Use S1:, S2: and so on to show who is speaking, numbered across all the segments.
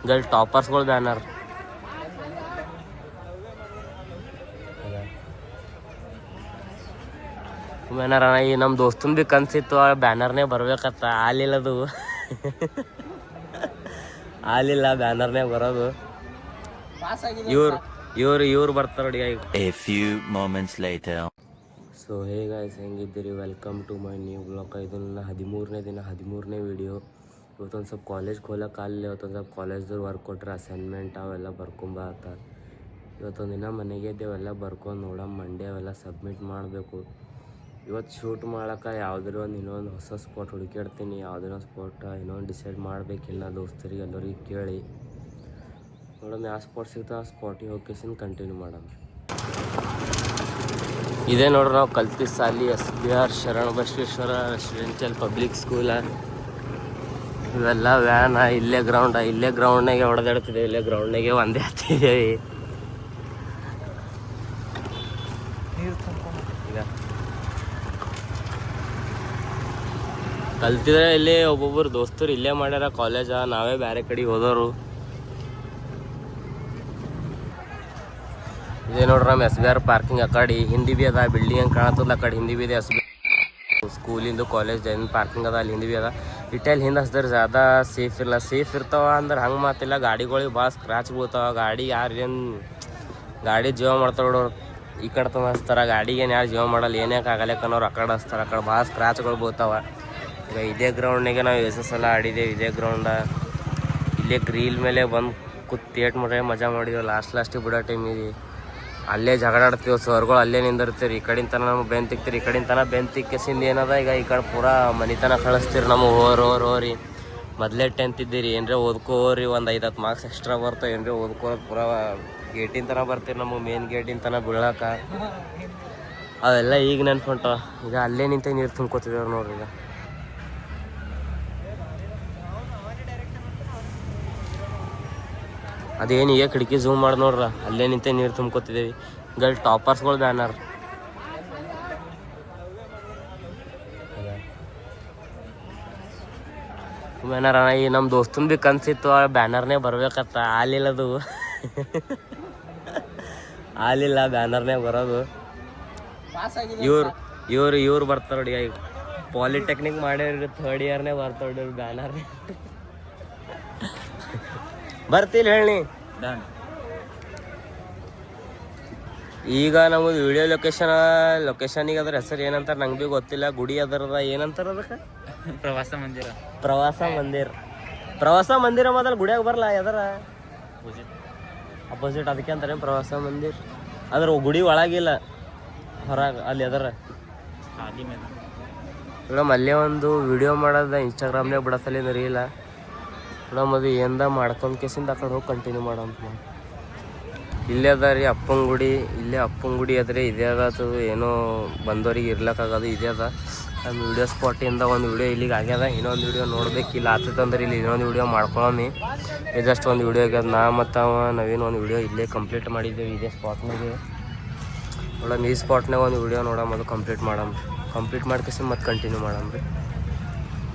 S1: ಗಲ್ ಟಾಪರ್ಸ್ಗಳು banner banner ಈ ನಮ್ಮ ದೋಸ್ತನ್ B ಕನ್ಸಿತ್ತು ಆ ಬ್ಯಾನರ್ನೇ ಬರ್ಬೇಕತ್ತ ಆಲಿಲ್ಲದು ಆಲಿಲ್ಲ ಬ್ಯಾನರ್ನೇ ಬರೋದು. ಇವ್ರು ಬರ್ತಾರ ನೋಡಿ.
S2: A few moments later.
S1: So hey guys, ಹೆಂಗಿದ್ದೀರಿ? Welcome to my new blog. ಇದು ನನ್ನ 13ನೇ ದಿನ 13ನೇ ವಿಡಿಯೋ. ಇವತ್ತೊಂದು ಸ್ವಲ್ಪ ಕಾಲೇಜ್ ಹೋಗಕ್ಕಾಗಲಿಲ್ಲ. ಇವತ್ತೊಂದು ಸ್ವಲ್ಪ ಕಾಲೇಜ್ದವ್ರು ವರ್ಕ್ ಕೊಟ್ಟರೆ ಅಸೈನ್ಮೆಂಟ್ ಅವೆಲ್ಲ ಬರ್ಕೊಂಬತ್ತ. ಇವತ್ತೊಂದು ದಿನ ಮನೆಗೆ ಇದ್ದೇವೆಲ್ಲ ಬರ್ಕೊಂಡು ನೋಡೋ ಮಂಡೇ ಅವೆಲ್ಲ ಸಬ್ಮಿಟ್ ಮಾಡಬೇಕು. ಇವತ್ತು ಶೂಟ್ ಮಾಡೋಕೆ ಯಾವುದಾದ್ರು ಇನ್ನೊಂದು ಹೊಸ ಸ್ಪಾಟ್ ಹುಡುಕಾಡ್ತೀನಿ. ಯಾವುದೋ ಸ್ಪಾಟ್ ಇನ್ನೊಂದು ಡಿಸೈಡ್ ಮಾಡಬೇಕಿಲ್ಲ. ದೋಸ್ತರಿಗೆ ಎಲ್ಲರಿಗೆ ಕೇಳಿ ನೋಡೋಣ ಯಾವ ಸ್ಪಾಟ್ ಸಿಗ್ತಾ ಆ ಸ್ಪಾಟಿಗೆ ಹೋಗ್ಕೇಸಿಂದ ಕಂಟಿನ್ಯೂ ಮಾಡೋಣ. ಇದೇ ನೋಡ್ರಿ ನಾವು ಕಲ್ತಿದ್ದ ಸಾಲಿ SBR ಶರಣ ಬಸವೇಶ್ವರ ರೆಸಿಡೆನ್ಷಿಯಲ್ ಪಬ್ಲಿಕ್ ಸ್ಕೂಲ. ಇವೆಲ್ಲ ವ್ಯಾನ ಇಲ್ಲೇ ಗ್ರೌಂಡ್ನಾಗೆ ಹೊಡೆದಾಡ್ತಿದ್ದೇವೆ. ಇಲ್ಲೇ ಗ್ರೌಂಡ್ನಾಗೆ ಒಂದೇ ಹತ್ತಿದ್ದೇವೆ. ಈಗ ಕಲ್ತಿದ್ರೆ ಇಲ್ಲಿ ಒಬ್ಬೊಬ್ಬರು ದೋಸ್ತರು ಇಲ್ಲೇ ಮಾಡ್ಯಾರ ಕಾಲೇಜ. ನಾವೇ ಬೇರೆ ಕಡೆಗೆ ಹೋದವರು. ಇದೇ ನೋಡ್ರಿ ನಮ್ಮ SBR ಪಾರ್ಕಿಂಗ್. ಆ ಕಡೆ ಹಿಂದಿ ಬಿ ಅದ, ಬಿಲ್ಡಿಂಗ್ ಹೆಂಗೆ ಕಾಣತ್ತಲ್ಲ ಆ ಕಡೆ ಹಿಂದಿ ಬಿ ಇದೆ. SBR ಸ್ಕೂಲಿಂದು ಕಾಲೇಜ್ ಏನು ಪಾರ್ಕಿಂಗ್ ಅದ, ಅಲ್ಲಿ ಹಿಂದಿ ಬಿ ಅದ. ಇಟ್ಟಲ್ಲಿ ಹಿಂದೆ ಹಚ್ಚಿದ್ರೆ ಜ್ಯಾದ ಸೇಫ್ ಇಲ್ಲ. ಸೇಫ್ ಇರ್ತಾವ ಅಂದ್ರೆ ಹಂಗೆ ಮಾತಿಲ್ಲ. ಗಾಡಿಗಳಿಗೆ ಭಾಳ ಸ್ಕ್ರಾಚ್ ಬೀಳ್ತಾವ. ಗಾಡಿ ಯಾರೇನು ಗಾಡಿ ಜೀವ ಮಾಡ್ತಾವ ನೋಡೋರು ಈ ಕಡೆ ತಂದು ಹಚ್ತಾರೆ. ಗಾಡಿಗೆ ಏನು ಯಾರು ಜೀವ ಮಾಡಲ್ಲ. ಏನಕ್ಕೆ ಆಗಲ್ಲಕ್ಕನ್ನೋರು ಆ ಕಡೆ ಹಚ್ತಾರೆ. ಆ ಕಡೆ ಭಾಳ ಸ್ಕ್ರಾಚ್ಗಳು ಬೀಳ್ತಾವ. ಈಗ ಇದೇ ಗ್ರೌಂಡ್ನಾಗೆ ನಾವು ಸಲ ಆಡಿದ್ದೇವೆ. ಇದೇ ಗ್ರೌಂಡ ಇಲ್ಲೇ ಗ್ರೀಲ್ ಮೇಲೆ ಬಂದು ಕೂತ್ ಮಜಾ ಮಾಡಿದೆವು. ಲಾಸ್ಟಿಗೆ ಬಿಡೋ ಟೈಮಿಗೆ ಅಲ್ಲೇ ಜಗಳಾಡ್ತೀವಿ. ಸರ್ಗಳು ಅಲ್ಲೇ ನಿಂದಿರ್ತೀರಿ. ಈ ಕಡೆಯಿಂದ ತನ ನಮಗೆ ಬೆನ್ ತಿಕ್ತೀರಿ. ಈ ಕಡೆಯಿಂದ ತನ ಬೆನ್ ತಿಕ್ಕಿಸಿಂದ ಏನದ ಈಗ ಈ ಕಡೆ ಪೂರಾ ಮನಿತನ ಕಳಿಸ್ತೀರಿ. ನಮಗೆ ಹೋರಿ ಮೊದಲೇ 10th ಇದ್ದೀರಿ. ಏನರೇ ಓದ್ಕೋರಿ, ಒಂದು 5-10 ಮಾರ್ಕ್ಸ್ ಎಕ್ಸ್ಟ್ರಾ ಬರ್ತಾವೆ. ಏನರೇ ಓದ್ಕೋರಕ್ಕೆ ಪೂರಾ ಗೇಟಿನ ತನಕ ಬರ್ತೀರಿ. ನಮಗೆ ಮೇನ್ ಗೇಟಿನ ತನಕ ಬೀಳಾಕ ಅವೆಲ್ಲ ಈಗ ನೆನ್ಪುಂಟವ. ಈಗ ಅಲ್ಲೇ ನಿಂತ ನೀರು ತುಂಬ್ಕೋತಿದ್ದೇವೆ ನೋಡ್ರಿ. ಈಗ ಅದೇನು ಈಗ ಕಿಟಕಿ ಝೂಮ್ ಮಾಡಿ ನೋಡ್ರ, ಅಲ್ಲೇ ನಿಂತೆ ನೀರು ತುಂಬ್ಕೋತಿದ್ದೇವೆ. ಗಲ್ ಟಾಪರ್ಸ್ಗಳು ಬ್ಯಾನರ್ ಈ ನಮ್ಮ ದೋಸ್ತನ್ ಬಿ ಕನ್ಸಿತ್ತು ಆ ಬ್ಯಾನರ್ನೇ ಬರ್ಬೇಕತ್ತ ಆಲಿಲ್ಲದು ಆಲಿಲ್ಲ ಬ್ಯಾನರ್ನೇ ಬರೋದು. ಇವ್ರು ಬರ್ತಾರ ನೋಡಿ. ಈಗ ಪಾಲಿಟೆಕ್ನಿಕ್ ಮಾಡ್ಯಾರ 3rd ಇಯರ್ನೇ ಬರ್ತಾವ್ರಿ ಬ್ಯಾನರ್ನೇ. ಬರ್ತಿಲ್ಲ ಹೇಳಿ. ಈಗ ನಮ್ಮದು ವಿಡಿಯೋ ಲೊಕೇಶನಿಗೆ ಅದ್ರ ಹೆಸರು ಏನಂತಾರೆ ನಂಗೆ ಭೀ ಗೊತ್ತಿಲ್ಲ. ಗುಡಿ ಅದರದ ಏನಂತಾರ ಅದಕ್ಕೆ? ಪ್ರವಾಸ ಮಂದಿರ ಮೊದಲು ಗುಡಿಯಾಗ ಬರಲ್ಲ. ಯಾವ್ದಾರ ಅಪೋಸಿಟ್ ಅದಕ್ಕೆ ಅಂತಾರೆ ಪ್ರವಾಸ ಮಂದಿರ. ಅದ್ರ ಗುಡಿ ಒಳಗಿಲ್ಲ, ಹೊರಗೆ ಅಲ್ಲಿ ಅದರ ಮೇಡಮ್. ಅಲ್ಲೇ ಒಂದು ವಿಡಿಯೋ ಮಾಡೋದ ಇನ್ಸ್ಟಾಗ್ರಾಮ್ನಾಗ ಬಿಡಸಲಿಂದ ರೀಲ ಮೇಡಮ್. ಅದು ಏನದ ಮಾಡ್ಕೊಂಡು ಕೇಸಿಂದ ಆ ಕಡೆ ಹೋಗಿ ಕಂಟಿನ್ಯೂ ಮಾಡೋಂತ. ಇಲ್ಲೇ ಅದ ರೀ ಅಪ್ಪನ ಗುಡಿ. ಇಲ್ಲೇ ಅಪ್ಪನ ಗುಡಿ ಅದ್ರಿ. ಇದೇ ಅದದು ಏನೋ ಬಂದವ್ರಿಗೆ ಇರ್ಲಕ್ಕಾಗೋದು ಇದೇ ಅದ. ನಮ್ಮ ವಿಡಿಯೋ ಸ್ಪಾಟಿಂದ ಒಂದು ವಿಡಿಯೋ ಇಲ್ಲಿಗೆ ಆಗ್ಯದ. ಇನ್ನೊಂದು ವಿಡಿಯೋ ನೋಡ್ಬೇಕಿಲ್ಲ ಆತಂದ್ರೆ ಇಲ್ಲಿ ಇನ್ನೊಂದು ವಿಡಿಯೋ ಮಾಡ್ಕೊಳ್ಳೋಮಿ. ಜಸ್ಟ್ ಒಂದು ವಿಡಿಯೋ ಆಗ್ಯದ. ನಾ ಮತ್ತು ನವೀನ್ ಒಂದು ವಿಡಿಯೋ ಇಲ್ಲೇ ಕಂಪ್ಲೀಟ್ ಮಾಡಿದ್ದೇವೆ ಇದೇ ಸ್ಪಾಟ್ನಾಗೆ. ನೋಡಮ್ ಈ ಸ್ಪಾಟ್ನಾಗ ಒಂದು ವಿಡಿಯೋ ನೋಡಮ್, ಅದು ಕಂಪ್ಲೀಟ್ ಮಾಡ್ಕೇಸಿ ಮತ್ತೆ ಕಂಟಿನ್ಯೂ ಮಾಡಮ್ರಿ.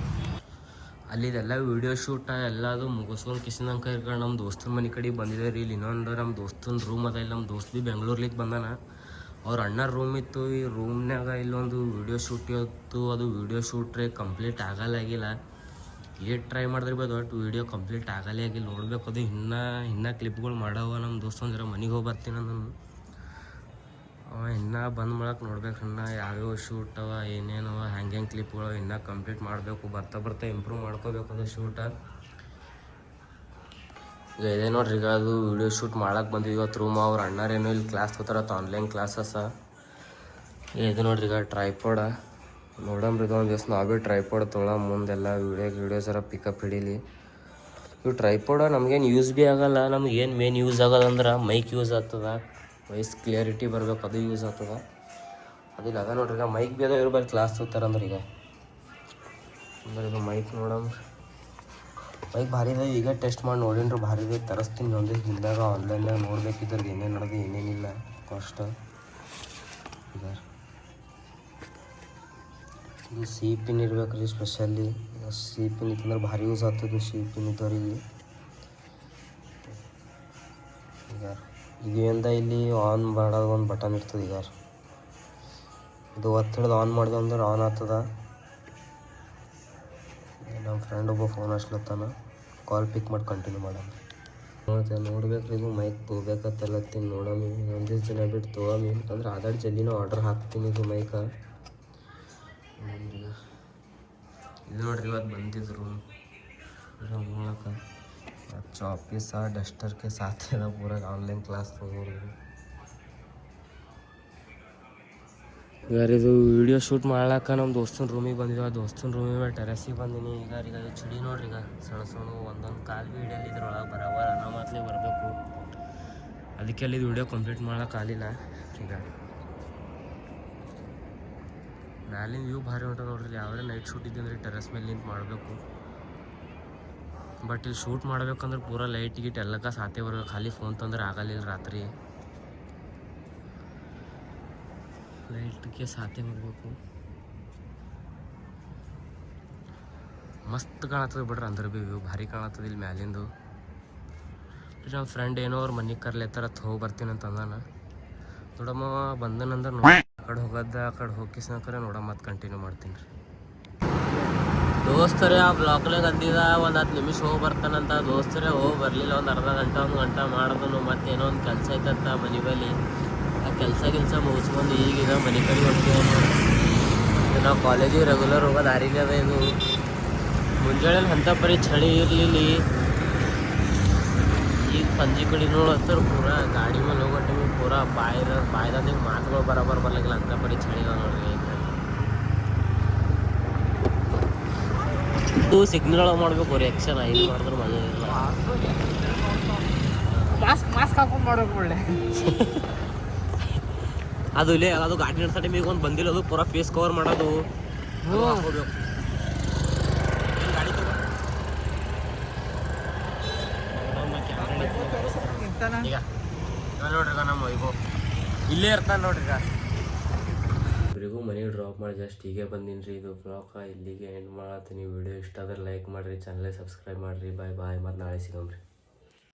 S1: ಅಲ್ಲಿದೆಲ್ಲ ವೀಡಿಯೋ ಶೂಟ ಎಲ್ಲದು ಮುಗಿಸ್ಕೊಂಡು ಕಿಸಿನಂಕ ಇರ್ಕೊಂಡು ನಮ್ಮ ದೋಸ್ತನ ಮನೆ ಕಡೆ ಬಂದಿದೆ ರೀ. ಇಲ್ಲಿ ಇನ್ನೊಂದು ನಮ್ಮ ದೋಸ್ತನ ರೂಮ್ ಅದ. ಇಲ್ಲಿ ನಮ್ಮ ದೋಸ್ತ ಭೀ ಬೆಂಗ್ಳೂರ್ಲಿಕ್ಕೆ ಬಂದಾನ. ಅವ್ರ ಅಣ್ಣರ ರೂಮ್ ಇತ್ತು. ಈ ರೂಮ್ನಾಗ ಇಲ್ಲೊಂದು ವೀಡಿಯೋ ಶೂಟ್ ಇತ್ತು. ಅದು ವೀಡಿಯೋ ಶೂಟ್ರೆ ಕಂಪ್ಲೀಟ್ ಆಗಲ್ಲಾಗಿಲ್ಲ. ಏಟ್ ಟ್ರೈ ಮಾಡಿದ್ರೆ ಬಿ ಅದು ಒಟ್ಟು ವೀಡಿಯೋ ಕಂಪ್ಲೀಟ್ ಆಗಲೇ ಆಗಿಲ್ಲ. ನೋಡ್ಬೇಕು ಅದು ಇನ್ನೂ ಕ್ಲಿಪ್ಗಳು ಮಾಡವ. ನಮ್ಮ ದೋಸ್ತ ಅಂದ್ರೆ ಮನೆಗೆ ಹೋಗಿ ಬರ್ತೀನಿ ನಾನು. ಇನ್ನೂ ಬಂದು ಮಾಡಕ್ಕೆ ನೋಡ್ಬೇಕು. ಇನ್ನೂ ಯಾವ್ಯಾವ ಶೂಟ್ ಅವ ಏನೇನವ ಹೆಂಗೆ ಕ್ಲಿಪ್ಗಳು ಇನ್ನೂ ಕಂಪ್ಲೀಟ್ ಮಾಡಬೇಕು. ಬರ್ತಾ ಇಂಪ್ರೂವ್ ಮಾಡ್ಕೋಬೇಕು ಅದು ಶೂಟ. ಈಗ ಇದೆ ನೋಡ್ರಿ. ಈಗ ಅದು ವೀಡಿಯೋ ಶೂಟ್ ಮಾಡಕ್ಕೆ ಬಂದಿದ್ವಿ ಇವತ್ತು ರೂಮ್. ಅವ್ರ ಅಣ್ಣಾರೇನೋ ಇಲ್ಲಿ ಕ್ಲಾಸ್ ತೊಗೊತಾರತ್ತ, ಆನ್ಲೈನ್ ಕ್ಲಾಸಸ. ಇದು ನೋಡ್ರಿ ಈಗ ಟ್ರೈಪಾಡ ನೋಡಮ್ರಿ. ಇದು ಒಂದು ದಿವಸ ನಾವು ಭೀ ಟ್ರೈಪಾಡ್ ಮುಂದೆಲ್ಲ ವೀಡಿಯೋಸರ ಪಿಕಪ್ ಹಿಡೀಲಿ. ಇವು ಟ್ರೈಪಾಡ ನಮಗೇನು ಯೂಸ್ ಭೀ ಆಗೋಲ್ಲ. ನಮಗೇನು ಮೇನ್ ಯೂಸ್ ಆಗೋದಂದ್ರೆ ಮೈಕ್ ಯೂಸ್ ಆಗ್ತದ. ವಾಯ್ಸ್ ಕ್ಲಿಯರಿಟಿ ಬರ್ಬೇಕು, ಅದು ಯೂಸ್ ಆಗ್ತದೆ. ಅದಿಲ್ಲ ಅದ ನೋಡ್ರಿ. ಈಗ ಮೈಕ್ ಭೀ ಅದ. ಇವ್ರು ಬರೀ ಕ್ಲಾಸ್ ತೊಗೊತಾರಂದ್ರೆ ಈಗ ಅಂದ್ರೆ ಇದು ಮೈಕ್ ನೋಡಮ್. ಮೈಕ್ ಭಾರಿ ಇದೆ. ಈಗ ಟೆಸ್ಟ್ ಮಾಡಿ ನೋಡಿನ್ರಿ, ಭಾರಿ ಇದೆ. ತರಿಸ್ತೀನಿ ಒಂದೇ ದಿನದಾಗ. ಆನ್ಲೈನ್ದಾಗ ನೋಡ್ಬೇಕಿದ್ರದ್ದು ಏನೇನು ನಡೆದು ಏನೇನಿಲ್ಲ ಕಾಸ್ಟ್. ಈಗ ಇದು ಸಿ ಪಿನ್ ಇರ್ಬೇಕು ರೀ ಸ್ಪೆಷಲಿ. ಸಿ ಪಿನ್ ಇತ್ತಂದ್ರೆ ಭಾರಿ ಯೂಸ್ ಆಗ್ತದೆ ಸಿ ಪಿನ್ ಇದ್ದವ್ರಿಗೆ. ಈಗ ಏನ್ದ ಇಲ್ಲಿ ಆನ್ ಮಾಡೋದು ಒಂದು ಬಟನ್ ಇರ್ತದೆ. ಈಗ ಇದು ಒತ್ತು ಹಿಡ್ದು ಆನ್ ಮಾಡಿದೆ ಅಂದ್ರೆ ಆನ್ ಆಗ್ತದ. ನಮ್ಮ ಫ್ರೆಂಡ್ ಒಬ್ಬ ಫೋನ್ ಹಚ್ಲತ್ತಾನ, ಕಾಲ್ ಪಿಕ್ ಮಾಡಿ ಕಂಟಿನ್ಯೂ ಮಾಡೋಣ. ಮತ್ತು ನೋಡ್ಬೇಕ್ರಿ, ಇದು ಮೈಕ್ ತೊಗೋಬೇಕತ್ತಲ್ಲತ್ತೀನಿ. ನೋಡಮಿ ಒಂದಿಷ್ಟು ದಿನ ಬಿಟ್ಟು ತೊಗೊಮಿ, ಅಂದ್ರೆ ಆದಾಡ್ ಜಲ್ದಿನ ಆರ್ಡ್ರ್ ಹಾಕ್ತೀನಿ ಇದು ಮೈಕ. ಇದು ನೋಡ್ರಿ ಇವತ್ತು ಬಂದಿದ್ರು ಮೂಲಕ चौपीस डस्टर के साथ है ना पूरा ऑनलाइन क्लास यार ಇದು ವಿಡಿಯೋ ಶೂಟ್ ಮಾಡ್ಲಾಕ ನಮ್ಮ ದೋಸ್ತನ ರೂಮಿಗೆ ಬಂದಿದ್ವಿ. ದೋಸ್ತನ ರೂಮಿಗೆ ಟೆರೆಸಿಗೆ ಬಂದೀನಿ. ಈಗ ಚಳಿ ನೋಡ್ರಿ, ಈಗ ಸಣ್ಣ ಸಣ್ಣ ಒಂದೊಂದು ಕಾಲು ಬಿ ಹಿಡಿಯಲ್ಲ ಇದ್ರೊಳಗೆ ಬರೋಬರ ಅನಾಮತ್ಲೆ ಬರಬೇಕು. ಅದಕ್ಕೆ ಅಲ್ಲಿ ಇದು ವಿಡಿಯೋ ಕಂಪ್ಲೀಟ್ ಮಾಡೋಕ್ಕಾಗಲಿಲ್ಲ. ಈಗ ಮ್ಯಾಲಿನ ವ್ಯೂ ಭಾರಿ ಹೊಂಟ ನೋಡ್ರಿ. ಯಾವ್ಯಾವ ನೈಟ್ ಶೂಟ್ ಇದ್ದಂದ್ರೆ ಟೆರೆಸ್ ಮೇಲೆ ನಿಂತು ಮಾಡಬೇಕು. ಬಟ್ ಇಲ್ಲಿ ಶೂಟ್ ಮಾಡ್ಬೇಕಂದ್ರೆ ಪೂರಾ ಲೈಟ್ ಗಿಟ್ ಎಲ್ಲಕ್ಕ ಸಾಥೆ ಬರ್ಬೇಕು. ಖಾಲಿ ಫೋನ್ ತಂದ್ರೆ ಆಗಲಿಲ್ಲ. ರಾತ್ರಿ ಲೈಟ್ಗೆ ಸಾಥೆ ಮಾಡಬೇಕು. ಮಸ್ತ್ ಕಾಣತ್ತದ ಬಿಡ್ರಿ. ಅಂದ್ರೆ ಭೀ ವ್ಯೂ ಭಾರಿ ಕಾಣತ್ತದ ಇಲ್ಲಿ ಮ್ಯಾಲಿಂದು. ನಮ್ಮ ಫ್ರೆಂಡ್ ಏನೋ ಅವ್ರ ಮನೆಗೆ ಕರ್ಲೇತಾರ ಹೋಗಿ ಬರ್ತೀನಿ ಅಂತ ಅಂದಾನ. ನೋಡಮ್ಮ ಬಂದನಂದ್ರೆ ನೋಡಿ ಆ ಕಡೆ ಹೋಗೋದ, ಆ ಕಡೆ ಹೋಗಿಸ್ನಕರೆ ನೋಡಮ್ಮ ಮತ್ತೆ ಕಂಟಿನ್ಯೂ ಮಾಡ್ತೀನಿ ರೀ. ದೋಸ್ತರೇ ಆ ಬ್ಲಾಕ್ನಾಗ ಅಂದಿದ ಒಂದು 10 ನಿಮಿಷ ಹೋಗಿ ಬರ್ತಾನಂತ. ದೋಸ್ತರೇ ಹೋಗಿ ಬರಲಿಲ್ಲ. ಒಂದು ಅರ್ಧ ಗಂಟೆ 1 ಗಂಟೆ ಮಾಡಿದನು. ಮತ್ತು ಏನೋ ಒಂದು ಕೆಲಸ ಐತಂತ ಮನೆ ಬಳಿ. ಆ ಕೆಲಸ ಮುಗಿಸ್ಕೊಂಡು ಈಗೀಗ ಮನೆ ಕಡೆ ಹೊಂಟೀವಿ. ನಾವು ಕಾಲೇಜಿಗೆ ರೆಗ್ಯುಲರ್ ಹೋಗೋ ದಾರಿನೇ ಅದ ಇದು. ಮುಂಜಾನೆ ಅಂಥ ಪರಿ ಚಳಿ ಇರಲಿಲ್ಲ. ಈಗ ಸಂಜೆ ಕಡೆ ನೋಡತ್ತರ ಪೂರಾ ಗಾಡಿ ಮೇಲೆ ಹೋಗೋ ಪೂರಾ ಬಾಯ್ದಾಗ ಹಿಂಗೆ ಮಾತುಗಳು ಬರಬಾರ್ಲಿಲ್ಲ. ಅಂಥ ಪರಿ ಚಳಿ ಅದ ನೋಡ್ರಿ. ಇದು ಸಿಗ್ನಲ್ ಮಾಡಬೇಕು ರಿಯಾಕ್ಷನ್. ಇದು ಮಾಡಿದ್ರೆ ಮಜಾ ಇಲ್ಲ. ಮಾಸ್ಕ್ ಹಾಕೊಂಡು ಮಾಡ್ಬೇಕು ಒಳ್ಳೆ. ಅದು ಇಲ್ಲೇ ಅದು ಗಾಡಿ ನಡೆಸೋ ಟೈಮಿಗೆ ಒಂದು ಬಂದಿಲ್ಲ. ಅದು ಪೂರಾ ಫೇಸ್ ಕವರ್ ಮಾಡೋದು ಹಾಕೋಬೇಕು. ಈಗ ನೋಡ್ರಿ ನಮ್ಮ ಈಗ ಇಲ್ಲೇ ಇರ್ತಾನೆ ನೋಡ್ರಿ. ಇಬ್ಬರಿಗೂ ಮನೆಗೆ ಡ್ರಾಪ್ ಮಾಡಿ ಜಸ್ಟ್ ಹೀಗೆ ಬಂದೀನಿ ರೀ. ಇದು ಬ್ಲಾಗ ಇಲ್ಲಿಗೆ ಎಂಡ್ ಮಾಡತ್ತೀನಿ. ವಿಡಿಯೋ ಇಷ್ಟ ಆದ್ರೆ ಲೈಕ್ ಮಾಡಿರಿ, ಚಾನಲ್ ಸಬ್ಸ್ಕ್ರೈಬ್ ಮಾಡಿರಿ. ಬಾಯ್ ಬಾಯ್. ಮತ್ತು ನಾಳೆ ಸಿಗಮ್ರಿ.